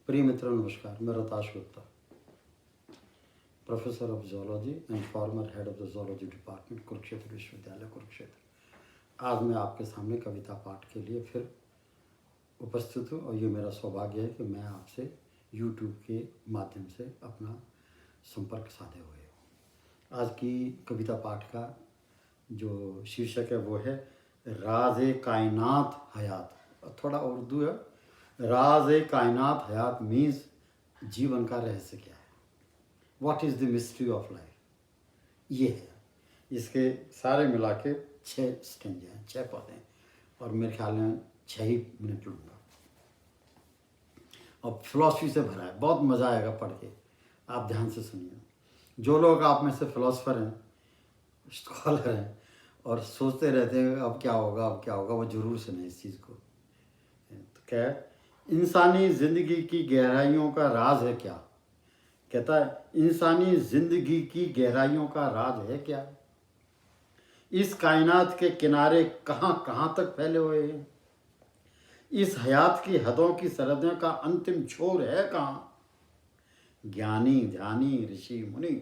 प्रिय मित्रों नमस्कार, मैं Rohtash Gupta, professor of zoology and farmer head of the zoology department, Kurukshetra विश्वविद्यालय कुरुक्षेत्र। आज मैं आपके सामने कविता पाठ के लिए फिर उपस्थित हूँ और ये मेरा सौभाग्य है कि मैं आपसे यूट्यूब के माध्यम से अपना संपर्क साधे हुए हूँ। आज की कविता पाठ का जो शीर्षक है वो है राज़े कायनात हयात। थोड़ा उर्दू है। राज़े कायनात हयात मीन्स जीवन का रहस्य क्या है, what is the mystery of life. ये है, इसके सारे मिला के 6 स्टेंज हैं, 6 पद हैं और मेरे ख्याल में 6 ही मिनट लूँगा। और फिलॉसफी से भरा है, बहुत मज़ा आएगा पढ़ के, आप ध्यान से सुनिए। जो लोग आप में से फिलोसफर हैं, स्कॉलर हैं और सोचते रहते हैं अब क्या होगा अब क्या होगा, वो ज़रूर सुने इस चीज़ को। तो क्या है, इंसानी ज़िंदगी की गहराइयों का राज है क्या। कहता है इंसानी ज़िंदगी की गहराइयों का राज है क्या, इस कायनात के किनारे कहाँ कहाँ तक फैले हुए हैं, इस हयात की हदों की सरहदें का अंतिम छोर है कहाँ। ज्ञानी ध्यानी ऋषि मुनि,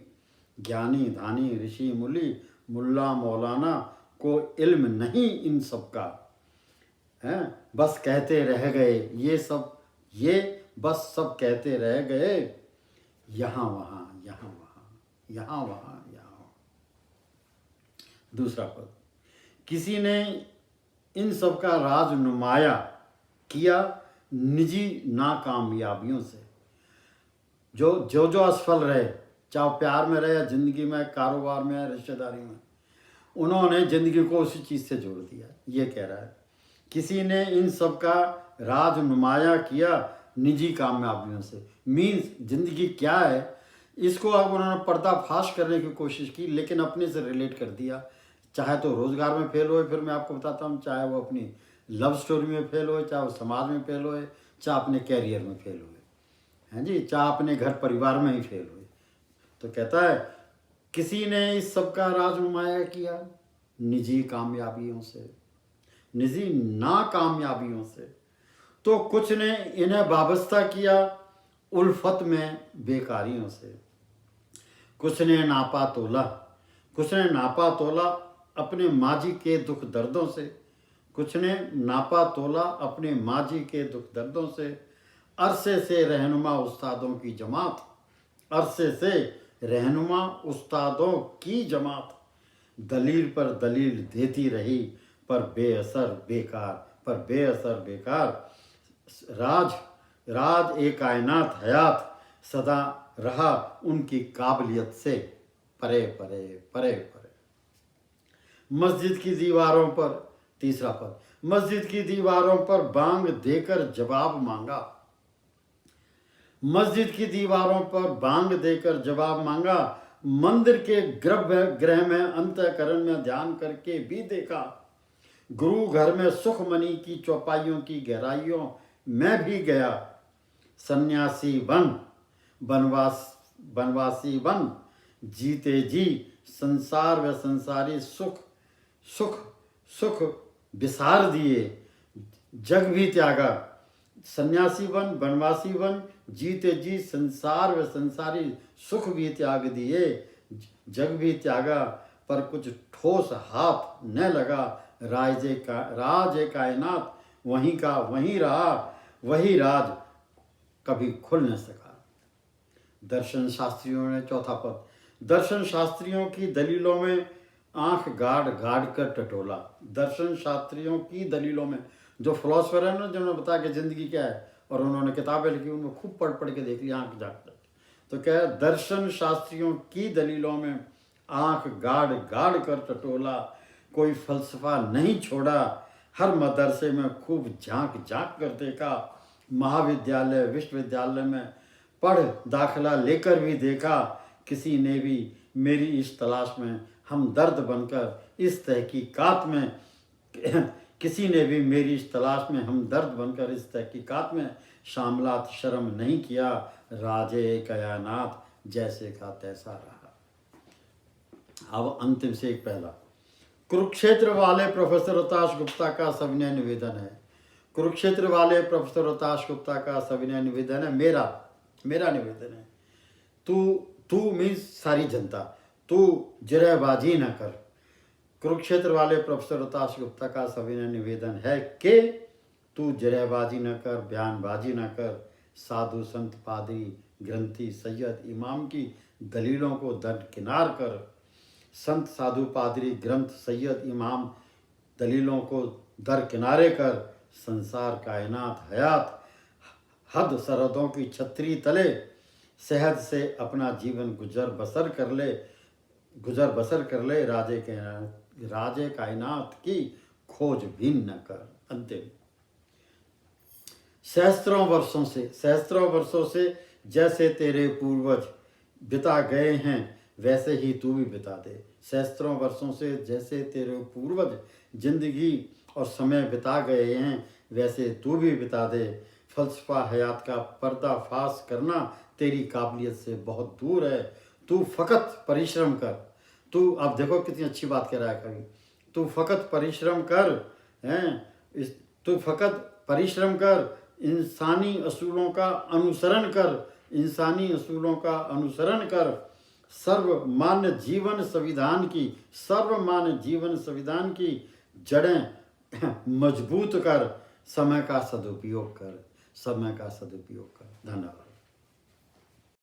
ज्ञानी धानी ऋषि मुनि, मुल्ला मौलाना को इल्म नहीं इन सब का, हैं बस कहते रह गए ये सब, ये बस सब कहते रह गए, यहाँ वहाँ यहाँ वहाँ यहाँ वहाँ यहाँ वहाँ। दूसरा पद, किसी ने इन सब का राज नुमाया किया निजी नाकामयाबियों से। जो जो जो असफल रहे, चाहे प्यार में रहे या जिंदगी में, कारोबार में या रिश्तेदारी में, उन्होंने जिंदगी को उसी चीज़ से जोड़ दिया। ये कह रहा है किसी ने इन सब का राज नुमाया किया निजी कामयाबियों से। मीन्स जिंदगी क्या है इसको अब उन्होंने पर्दाफाश करने की कोशिश की, लेकिन अपने से रिलेट कर दिया। चाहे तो रोज़गार में फेल हुए, फिर मैं आपको बताता हूँ, चाहे वो अपनी लव स्टोरी में फेल हुए, चाहे वो समाज में फेल हुए, चाहे अपने कैरियर में फेल हुए, हैं जी, चाहे अपने घर परिवार में ही फेल हुए। तो कहता है किसी ने इस सब का राज नुमाया किया निजी कामयाबियों से, निजी नाकामयाबियों से। तो कुछ ने इन्हें वाबस्ता किया उल्फत में बेकारियों से। कुछ ने नापा तोला, कुछ ने नापा तोला अपने माजी के दुख दर्दों से। कुछ ने नापा तोला अपने माजी के दुख दर्दों से। अरसे से रहनुमा उस्तादों की जमात, अरसे से रहनुमा उस्तादों की जमात, दलील पर दलील देती रही पर बेअसर बेकार, पर बेअसर बेकार। राज राज ए कायनात हयात सदा रहा उनकी काबिलियत से परे परे परे परे। मस्जिद की दीवारों पर, तीसरा पद, मस्जिद की दीवारों पर बांग देकर जवाब मांगा। मस्जिद की दीवारों पर बांग देकर जवाब मांगा, मंदिर के गृह में अंतःकरण में ध्यान करके भी देखा। गुरु घर में सुखमणि की चौपाइयों की गहराइयों में भी गया। सन्यासी बन बनवासी बन जीते जी संसार व संसारी सुख सुख सुख विसार दिए, जग भी त्यागा। सन्यासी बन बनवासी बन जीते जी संसार व संसारी सुख भी त्याग दिए, जग भी त्यागा पर कुछ ठोस हाथ न लगा। राज कायनात वहीं का वहीं रहा, वही राज कभी खुल न सका। दर्शन शास्त्रियों ने, चौथा पद, दर्शन शास्त्रियों की दलीलों में आंख गाड़ गाड़ कर टटोला। दर्शन शास्त्रियों की दलीलों में, जो फिलोसफर है ना, जिन्होंने बताया कि जिंदगी क्या है और उन्होंने किताबें लिखी, उनको खूब पढ़ पढ़ के देख लिया आंख जाग कर। तो क्या है, दर्शन शास्त्रियों की दलीलों में आंख गाड़ गाड़ कर टटोला, कोई फलसफा नहीं छोड़ा। हर मदरसे में खूब झांक झांक कर देखा, महाविद्यालय विश्वविद्यालय में पढ़ दाखिला लेकर भी देखा। किसी ने भी मेरी इस तलाश में हमदर्द बनकर इस तहकीकात में किसी ने भी मेरी इस तलाश में हमदर्द बनकर इस तहकीकात में शामलात शर्म नहीं किया। राजे कायनात जैसे का तैसा रहा। अब अंतिम से एक पहला, कुरुक्षेत्र वाले प्रोफेसर रोहताश गुप्ता का सविनय निवेदन है, कुरुक्षेत्र वाले प्रोफेसर रोहताश गुप्ता का सविनय निवेदन है, मेरा निवेदन है, तू मीन्स सारी जनता, तू जराबाजी न कर। कुरुक्षेत्र वाले प्रोफेसर रोहताश गुप्ता का सविनय निवेदन है कि तू जराबाजी न कर, बयानबाजी न कर, साधु संत पादरी ग्रंथी सैयद इमाम की दलीलों को दरकिनार कर। संत साधु पादरी ग्रंथ सैयद इमाम दलीलों को दरकिनारे कर। संसार कायनात हयात हद सरहदों की छतरी तले सहज से अपना जीवन गुजर बसर कर ले। राजे कायनात की खोज भी न कर। अंतिम सहस्त्रों वर्षों से जैसे तेरे पूर्वज बिता गए हैं वैसे ही तू भी बिता दे। सहस्त्रों वर्षों से जैसे तेरे पूर्वज जिंदगी और समय बिता गए हैं वैसे तू भी बिता दे। फलसफा हयात का पर्दाफाश करना तेरी काबिलियत से बहुत दूर है। तू फकत परिश्रम कर। तू अब देखो कितनी अच्छी बात कह रहा है कवि। तू फकत परिश्रम कर, तू फकत परिश्रम कर, इंसानी असूलों का अनुसरण कर, सर्वमान्य जीवन संविधान की जड़ें मजबूत कर, समय का सदुपयोग कर। धन्यवाद।